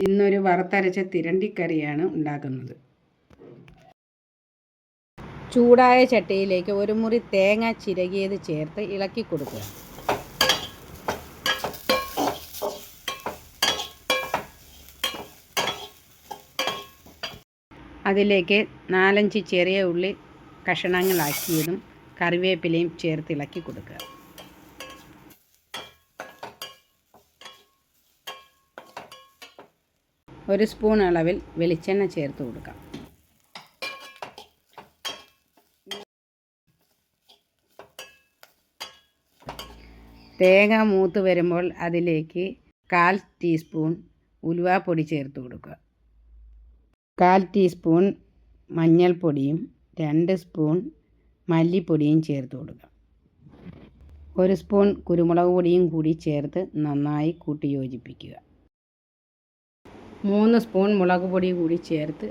ഇന്നൊരു വറുത്തരച്ച തിരണ്ടിക്കറിയാണ് ഉണ്ടാക്കുന്നത്. ചൂടായ ചട്ടിയിലേക്ക് ഒരു മുറി തേങ്ങ ചിരകിയത് ചേർത്ത് ഇളക്കി കൊടുക്കുക. അതിലേക്ക് 4-5 ചെറിയ ഉള്ളി കഷണങ്ങളാക്കിയതും കറിവേപ്പിലയും ചേർത്ത് ഇളക്കി കൊടുക്കുക. ഒരു സ്പൂൺ അളവിൽ വെളിച്ചെണ്ണ ചേർത്ത് കൊടുക്കാം. തേങ്ങ മൂത്ത് വരുമ്പോൾ അതിലേക്ക് 1/4 ടീസ്പൂൺ ഉലുവാപ്പൊടി ചേർത്ത് കൊടുക്കുക. 1/4 ടീസ്പൂൺ മഞ്ഞൾപ്പൊടിയും 2 സ്പൂൺ മല്ലിപ്പൊടിയും ചേർത്ത് കൊടുക്കുക. 1 സ്പൂൺ കുരുമുളക് പൊടിയും കൂടി ചേർത്ത് നന്നായി കൂട്ടി യോജിപ്പിക്കുക. 3 സ്പൂൺ മുളക് പൊടി കൂടി ചേർത്ത്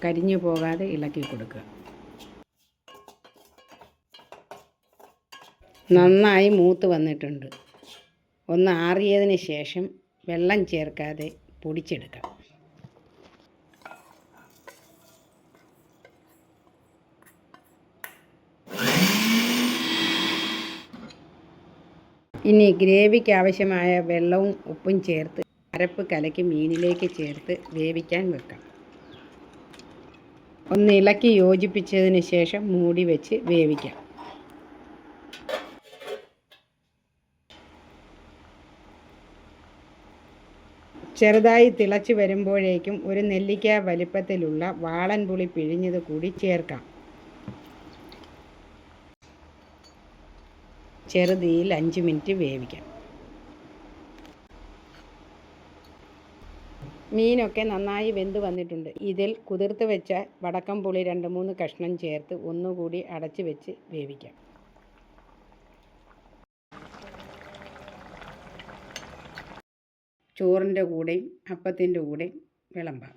കരിഞ്ഞു പോകാതെ ഇളക്കി കൊടുക്കുക. നന്നായി മൂത്ത് വന്നിട്ടുണ്ട്. ഒന്ന് ആറിയതിന് ശേഷം വെള്ളം ചേർക്കാതെ പൊടിച്ചെടുക്കാം. ഇനി ഗ്രേവിക്ക് ആവശ്യമായ വെള്ളവും ഉപ്പും ചേർത്ത് അരപ്പ് കലക്കി മീനിലേക്ക് ചേർത്ത് വേവിക്കാൻ വെക്കാം. ഒന്ന് ഇളക്കി യോജിപ്പിച്ചതിന് ശേഷം മൂടി വെച്ച് വേവിക്കാം. ചെറുതായി തിളച്ച് വരുമ്പോഴേക്കും ഒരു നെല്ലിക്ക വലിപ്പത്തിലുള്ള വാളൻപുളി പിഴിഞ്ഞത് കൂടി ചേർക്കാം. ചെറുതീയിൽ 5 മിനിറ്റ് വേവിക്കാം. മീനൊക്കെ നന്നായി വെന്ത് വന്നിട്ടുണ്ട്. ഇതിൽ കുതിർത്ത് വെച്ച വടക്കംപുളി 2-3 കഷ്ണം ചേർത്ത് ഒന്നുകൂടി അടച്ച് വെച്ച് വേവിക്കാം. ചോറിൻ്റെ കൂടെയും അപ്പത്തിൻ്റെ കൂടെയും വിളമ്പാം.